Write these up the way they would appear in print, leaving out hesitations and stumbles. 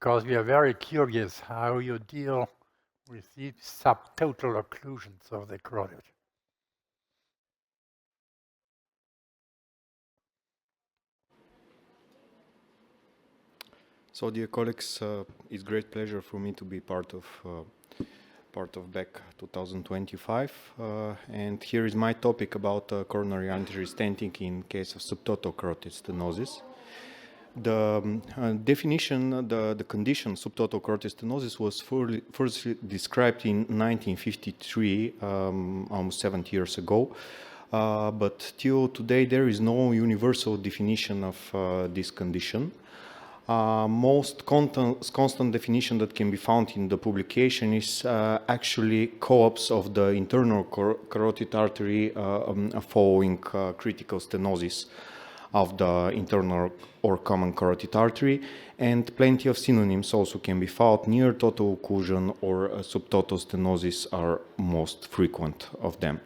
because we are very curious how you deal with these subtotal occlusions of the carotid. So, dear colleagues, it's a great pleasure for me to be part of BEC 2025, and here is my topic about coronary artery stenting in case of subtotal carotid stenosis. The definition, the condition subtotal carotid stenosis was first described in 1953, almost 70 years ago. But till today there is no universal definition of this condition. Most constant definition that can be found in the publication is actually collapse of the internal carotid artery following critical stenosis of the internal or common carotid artery, and plenty of synonyms also can be found. Near total occlusion or subtotal stenosis are most frequent of them.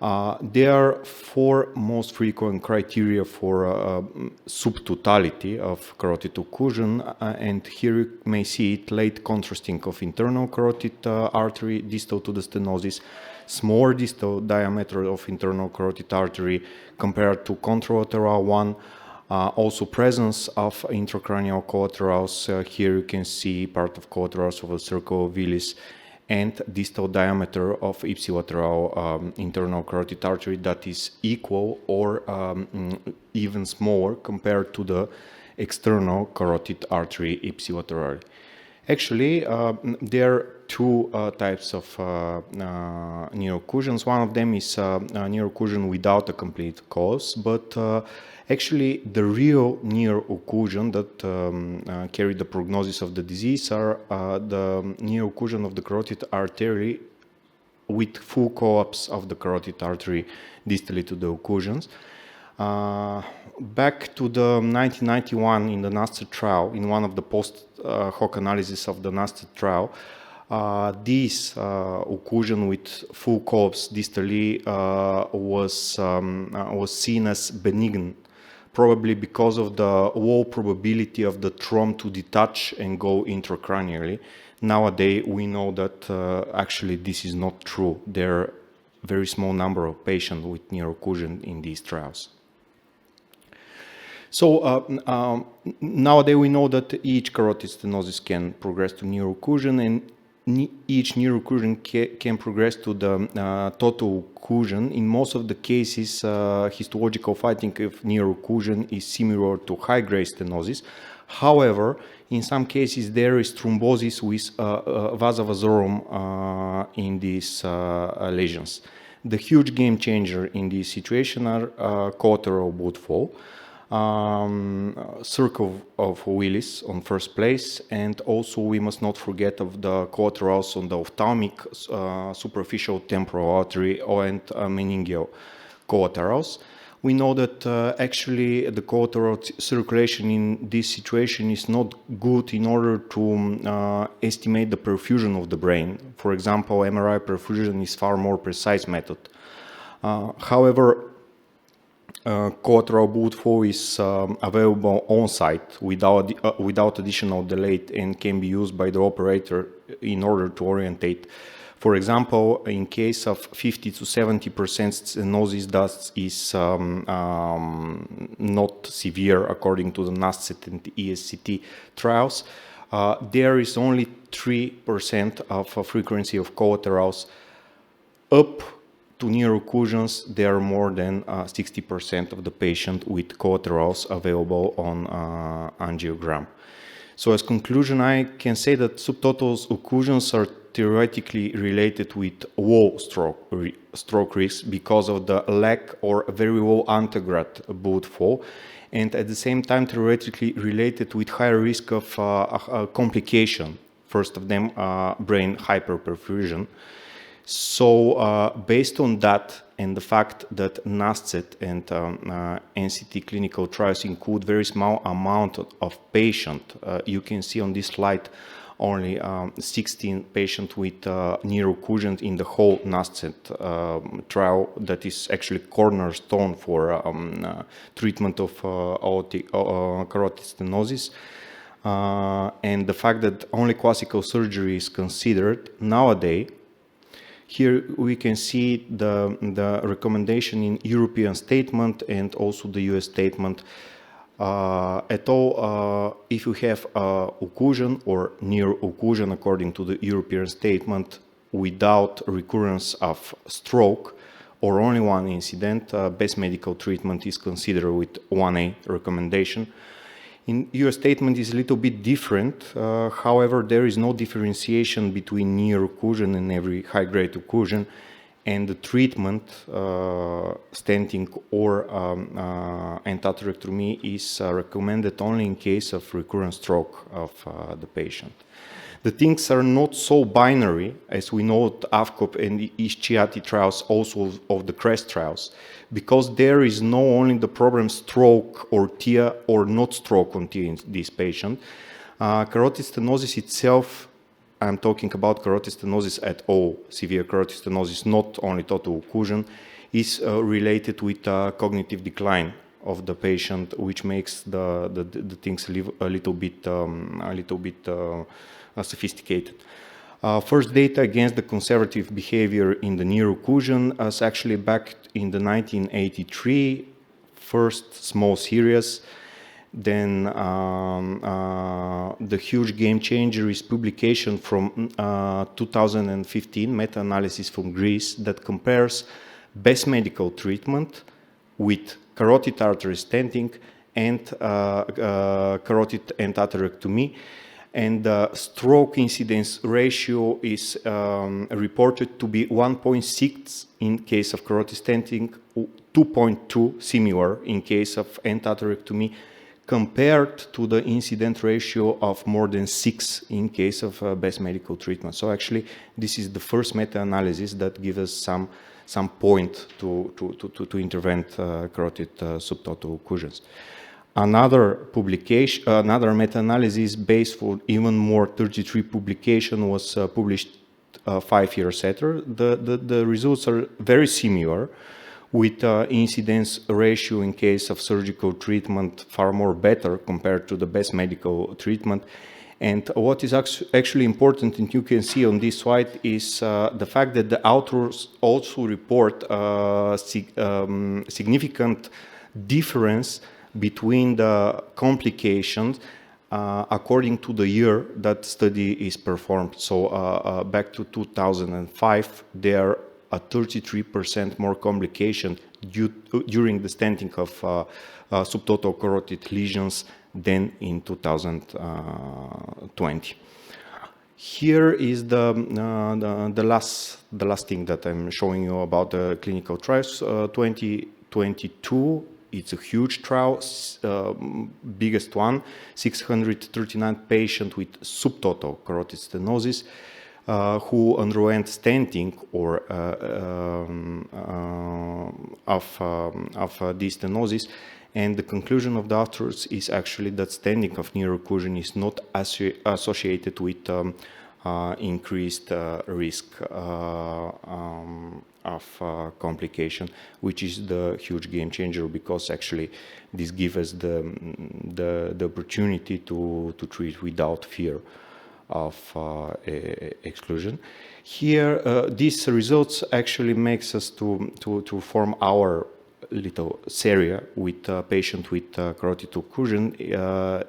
There are four most frequent criteria for subtotality of carotid occlusion, and here you may see it: late contrasting of internal carotid artery distal to the stenosis, smaller distal diameter of internal carotid artery compared to contralateral one, also presence of intracranial collaterals. Here you can see part of collaterals of a circle of Willis, and distal diameter of ipsilateral internal carotid artery that is equal or even smaller compared to the external carotid artery ipsilaterally. Actually, there are two types of neuro-occlusions. One of them is neuro-occlusion without a complete cause, but actually the real neuro-occlusion that carry the prognosis of the disease are the neuro-occlusion of the carotid artery with full collapse of the carotid artery distally to the occlusions. Back to the 1991 in the NASTED trial, in one of the post-hoc analysis of the NASTED trial, this occlusion with full collapse distally was seen as benign, probably because of the low probability of the thrombus to detach and go intracranially. Nowadays, we know that actually this is not true. There are a very small number of patients with neuro-occlusion in these trials. So nowadays we know that each carotid stenosis can progress to neuro-occlusion, and each neuro-occlusion can progress to the total occlusion. In most of the cases, histological finding of neuro-occlusion is similar to high-grade stenosis. However, in some cases there is thrombosis with vasovasorum in these lesions. The huge game changer in this situation are collateral blood flow, circle of Willis on first place, and also we must not forget of the collaterals on the ophthalmic superficial temporal artery and meningeal collaterals. We know that actually the collateral circulation in this situation is not good in order to estimate the perfusion of the brain. For example, MRI perfusion is far more precise method. However, collateral blood flow is available on site without additional delay and can be used by the operator in order to orientate. For example, in case of 50 to 70% stenosis that is not severe according to the NASTED and the ESCT trials, there is only 3% of frequency of collaterals. Up to neuro-occlusions, there are more than 60% of the patient with collaterals available on angiogram. So as conclusion, I can say that subtotal occlusions are theoretically related with low stroke risk because of the lack or very low antegrade blood flow, and at the same time theoretically related with higher risk of complication. First of them, brain hyperperfusion. So based on that and the fact that NASTED and NCT clinical trials include very small amount of patient, you can see on this slide only 16 patients with neuro-occlusion in the whole NASTED trial that is actually cornerstone for treatment of carotid stenosis. and the fact that only classical surgery is considered nowadays. Here we can see the recommendation in European statement and also the US statement. If you have occlusion or near occlusion according to the European statement without recurrence of stroke or only one incident, best medical treatment is considered with 1A recommendation. In US statement is a little bit different. However, there is no differentiation between near occlusion and every high-grade occlusion, and the treatment, stenting or endarterectomy, is recommended only in case of recurrent stroke of the patient. The things are not so binary, as we know AFCOP and ISCIATI trials, also of the CREST trials, because there is no only the problem stroke or TIA or not stroke on TIA in this patient. Carotid stenosis itself, I'm talking about carotid stenosis at all, severe carotid stenosis, not only total occlusion, is related with cognitive decline of the patient, which makes the things a little bit sophisticated. First data against the conservative behavior in the near occlusion is actually back in the 1983, first small series. Then the huge game changer is publication from 2015, meta-analysis from Greece that compares best medical treatment with carotid artery stenting and carotid endarterectomy. And the stroke incidence ratio is reported to be 1.6 in case of carotid stenting, 2.2 similar in case of endarterectomy, compared to the incident ratio of more than 6 in case of best medical treatment. So actually, this is the first meta-analysis that gives us some point to intervene carotid subtotal occlusions. Another publication, another meta-analysis based for even more 33 publication was published 5 years later. The results are very similar, with incidence ratio in case of surgical treatment far more better compared to the best medical treatment. And what is actually important, and you can see on this slide, is the fact that the authors also report significant difference between the complications according to the year that study is performed. So back to 2005, there are 33% more complication during the stenting of subtotal carotid lesions than in 2020. Here is the last thing that I'm showing you about the clinical trials. 2022. It's a huge trial, biggest one, 639 patients with subtotal carotid stenosis who underwent stenting or of this stenosis. And the conclusion of the authors is actually that stenting of near occlusion is not associated with increased risk of complication, which is the huge game changer, because actually this gives us the opportunity to treat without fear of exclusion. Here, these results actually makes us to form our little series with patient with carotid occlusion.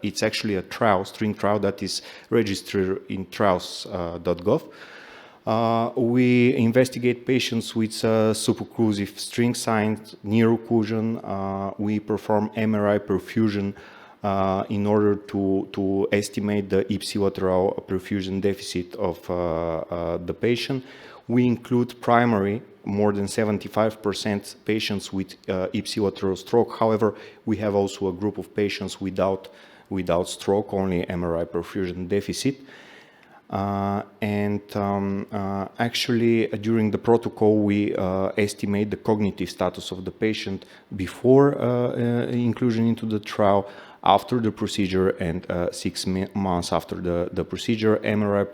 It's actually a trial, string trial, that is registered in trials.gov. We investigate patients with subocclusive string signs, near occlusion. We perform MRI perfusion in order to estimate the ipsilateral perfusion deficit of the patient. We include primary, more than 75% patients with ipsilateral stroke. However, we have also a group of patients without stroke, only MRI perfusion deficit. Actually, during the protocol, we estimate the cognitive status of the patient before inclusion into the trial, after the procedure, and 6 months after the procedure. MRI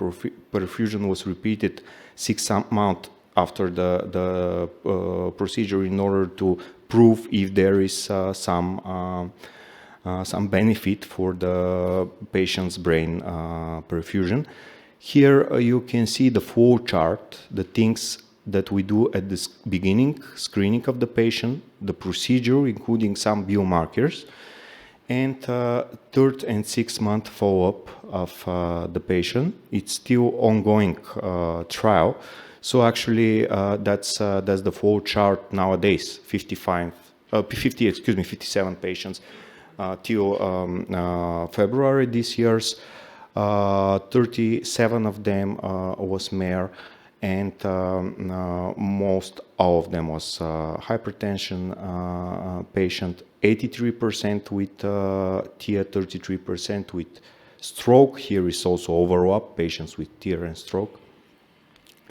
perfusion was repeated 6 months after the procedure in order to prove if there is some some benefit for the patient's brain perfusion. Here you can see the flow chart, the things that we do at the beginning, screening of the patient, the procedure, including some biomarkers, and third and 6th month follow-up of the patient. It's still ongoing trial. So actually that's the flow chart nowadays, 57 patients till February this year. 37 of them was male, and most all of them was hypertension patient, 83% with TIA, 33% with stroke. Here is also overlap, patients with TIA and stroke,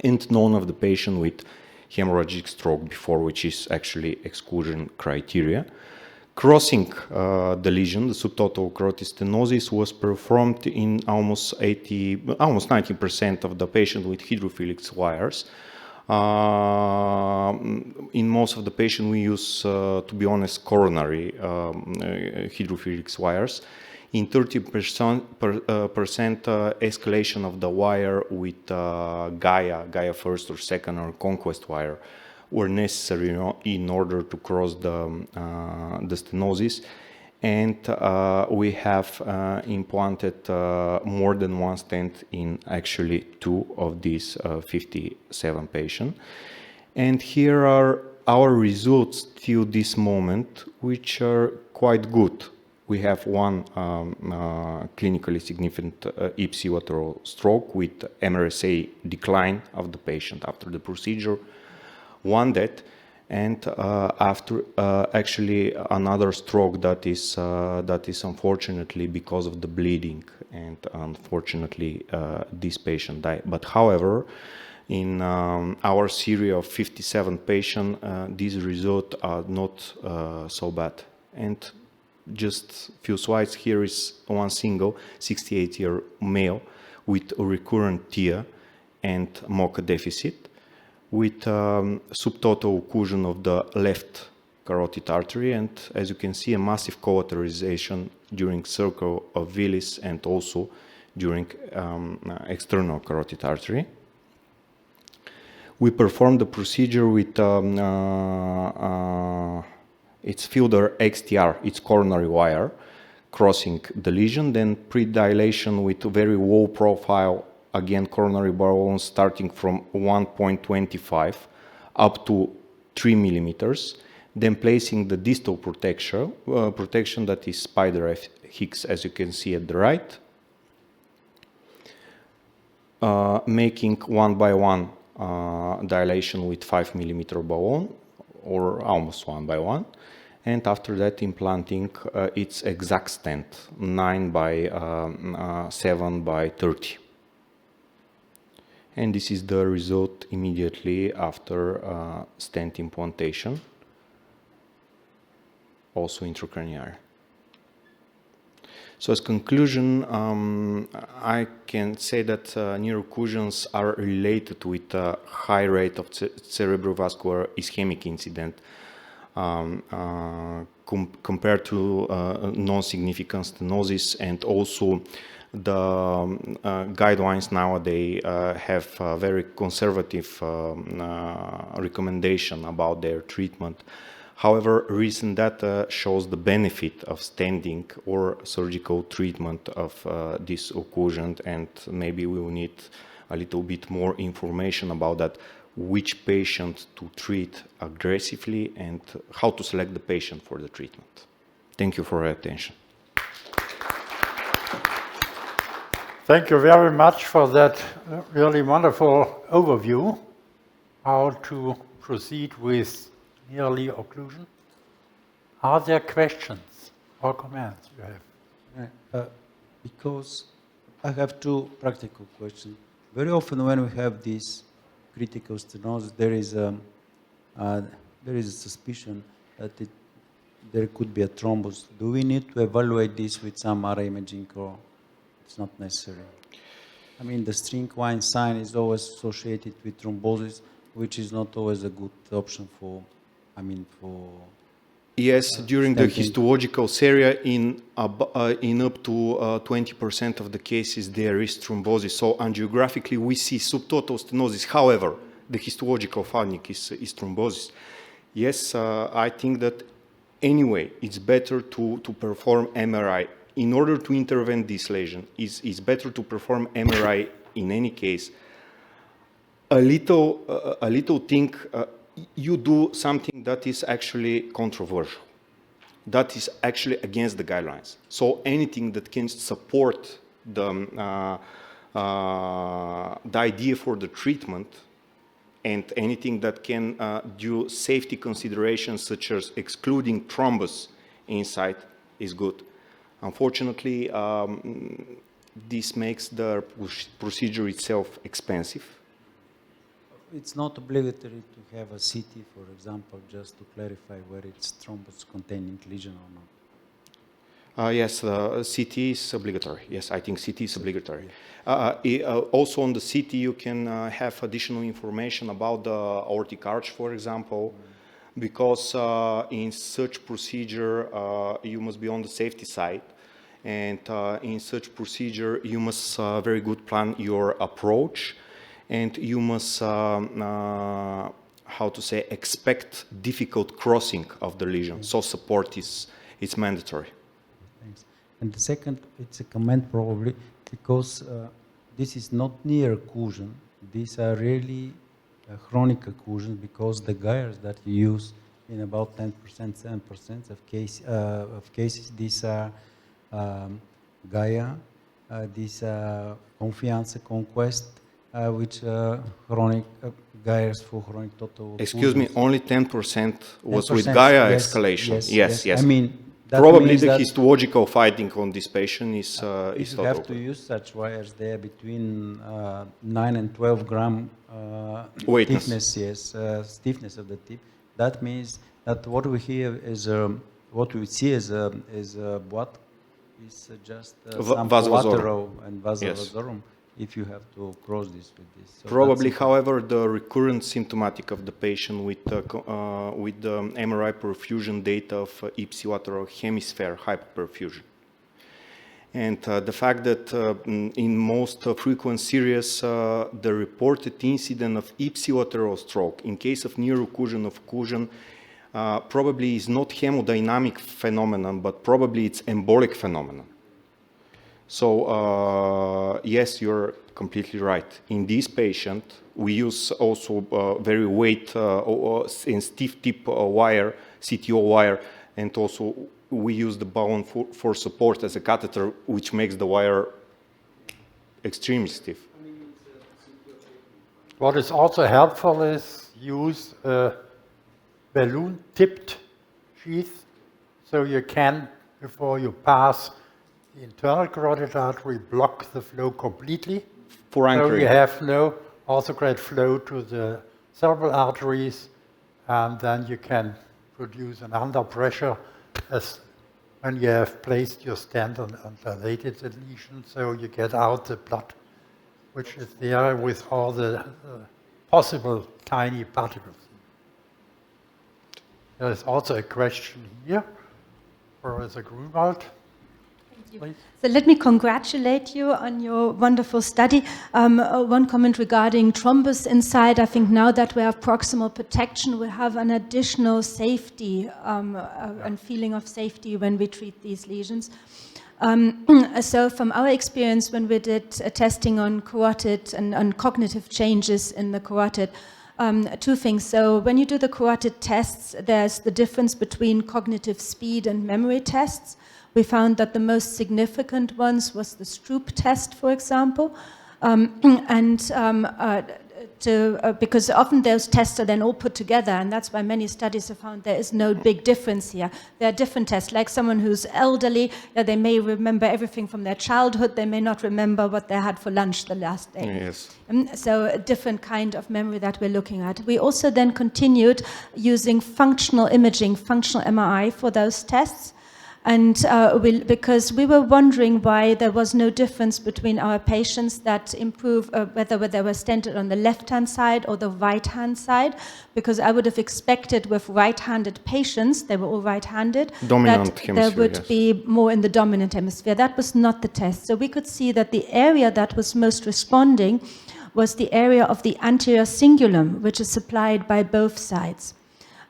and none of the patient with hemorrhagic stroke before, which is actually exclusion criteria. Crossing the lesion, the subtotal carotid stenosis, was performed in almost 90% of the patient with hydrophilic wires. In most of the patient we use, to be honest, coronary hydrophilic wires. In 30% escalation of the wire with Gaia first or second or conquest wire were necessary in order to cross the stenosis, and we have implanted more than one stent in actually 2 of these 57 patients. And here are our results till this moment, which are quite good. We have one clinically significant ipsilateral stroke with MRSA decline of the patient after the procedure, one death, and after actually another stroke that is unfortunately because of the bleeding, and unfortunately this patient died. But however, in our series of 57 patients, these results are not so bad. And just few slides, here is one single 68-year male with a recurrent TIA and MoCA deficit, with subtotal occlusion of the left carotid artery, and as you can see, a massive collateralization during circle of Willis and also during external carotid artery. We performed the procedure with its Fielder XTR, its coronary wire, crossing the lesion, then pre-dilation with a very low profile, again coronary balloon starting from 1.25 up to 3 millimeters, then placing the distal protection that is Spider Hicks, as you can see at the right, making one by one dilation with 5 millimeter balloon, or almost one by one, and after that implanting its exact stent, 9 by 7 by 30. And this is the result immediately after stent implantation, also intracranial. So as conclusion, I can say that neuroocclusions are related with a high rate of cerebrovascular ischemic incident compared to non-significant stenosis, and also the guidelines nowadays have a very conservative recommendation about their treatment. However, recent data shows the benefit of stenting or surgical treatment of this occlusion, and maybe we will need a little bit more information about that, which patient to treat aggressively and how to select the patient for the treatment. Thank you for your attention. Thank you very much for that really wonderful overview, how to proceed with nearly occlusion. Are there questions or comments you have? Because I have 2 practical questions. Very often when we have this critical stenosis, there is a suspicion that there could be a thrombus. Do we need to evaluate this with some other imaging, or it's not necessary? I mean, the string-wine sign is always associated with thrombosis, which is not always a good option for Yes, during the stenting? histological seria, in up to 20% of the cases, there is thrombosis. So angiographically, we see subtotal stenosis. However, the histological finding is thrombosis. Yes, I think that anyway, it's better to perform MRI. In order to intervene this lesion, it's better to perform MRI in any case. A little thing, you do something that is actually controversial, that is actually against the guidelines. So anything that can support the idea for the treatment, and anything that can do safety considerations such as excluding thrombus inside is good. Unfortunately, this makes the procedure itself expensive. It's not obligatory to have a CT, for example, just to clarify whether it's thrombus-containing lesion or not. Yes, CT is obligatory. Yes, I think CT is obligatory. Also on the CT, you can have additional information about the aortic arch, for example, because in such procedure, you must be on the safety side. And in such procedure, you must very good plan your approach, and you must, how to say, expect difficult crossing of the lesion. So support is mandatory. Thanks. And the second, it's a comment probably, because this is not near occlusion. These are really chronic occlusions, because the gyres that you use in about 10%, 7% of cases, these are Gaia, these are Confianza, Conquest, which chronic gyres for chronic total occlusions. Excuse me, only 10% was 10%, with Gaia yes, escalation. Yes. Yes. I mean, that probably means the that histological finding on this patient is if you total. have to use such wires, they are between 9 and 12 gram Weightness. stiffness of the tip. That means that what we hear is what we see is what is just some Vasovasorum. collateral and vasovasorum. If you have to cross this with this. So Probably, however, the recurrent symptomatic of the patient with the MRI perfusion data of ipsilateral hemisphere hyperperfusion. And the fact that in most frequent series, the reported incidence of ipsilateral stroke in case of near occlusion of occlusion probably is not hemodynamic phenomenon, but probably it's embolic phenomenon. So yes, you're completely right. In this patient, we use also very weight and stiff tip wire, CTO wire, and also we use the bone for support as a catheter, which makes the wire extremely stiff. What is also helpful is use a balloon-tipped sheath, so you can, before you pass the internal carotid artery, block the flow completely. For anchoring. So you have no orthograde flow to the cerebral arteries, and then you can produce an under pressure as when you have placed your stent and dilated the lesion, so you get out the blood, which is there with all the possible tiny particles. There is also a question here, Professor Grunwald. Please. So let me congratulate you on your wonderful study. One comment regarding thrombus inside. I think now that we have proximal protection, we have an additional safety and feeling of safety when we treat these lesions. So from our experience, when we did testing on carotid and cognitive changes in the carotid, two things. So when you do the carotid tests, there's the difference between cognitive speed and memory tests. We found that the most significant ones was the Stroop test, for example, because often those tests are then all put together, and that's why many studies have found there is no big difference here. There are different tests, like someone who's elderly, they may remember everything from their childhood, they may not remember what they had for lunch the last day. Yes. So a different kind of memory that we're looking at. We also then continued using functional imaging, functional MRI for those tests. And because we were wondering why there was no difference between our patients that improve, whether they were stented on the left-hand side or the right-hand side, because I would have expected with right-handed patients, they were all right-handed, Dominant that hemisphere, there would yes. be more in the dominant hemisphere. That was not the test. So we could see that the area that was most responding was the area of the anterior cingulum, which is supplied by both sides.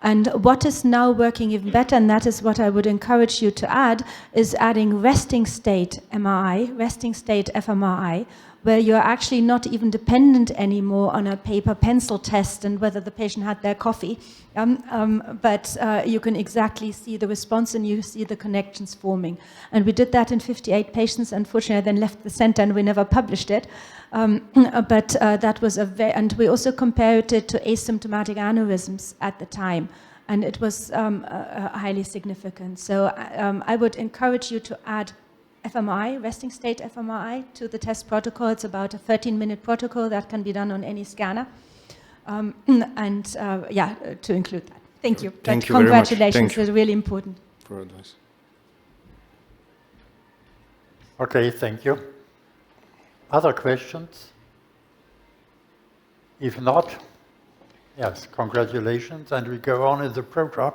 And what is now working even better, and that is what I would encourage you to add, is adding resting state MRI, resting state fMRI, where you're actually not even dependent anymore on a paper pencil test and whether the patient had their coffee, but you can exactly see the response and you see the connections forming. And we did that in 58 patients. Unfortunately, I then left the center and we never published it. But that was and we also compared it to asymptomatic aneurysms at the time, and it was highly significant. So I would encourage you to add fMRI, resting state fMRI, to the test protocol. It's about a 13-minute protocol that can be done on any scanner, to include that. Thank you. Thank you very much. Congratulations, Thank you. it's really important. For advice. Okay, thank you. Other questions? If not, yes, congratulations, and we go on in the program.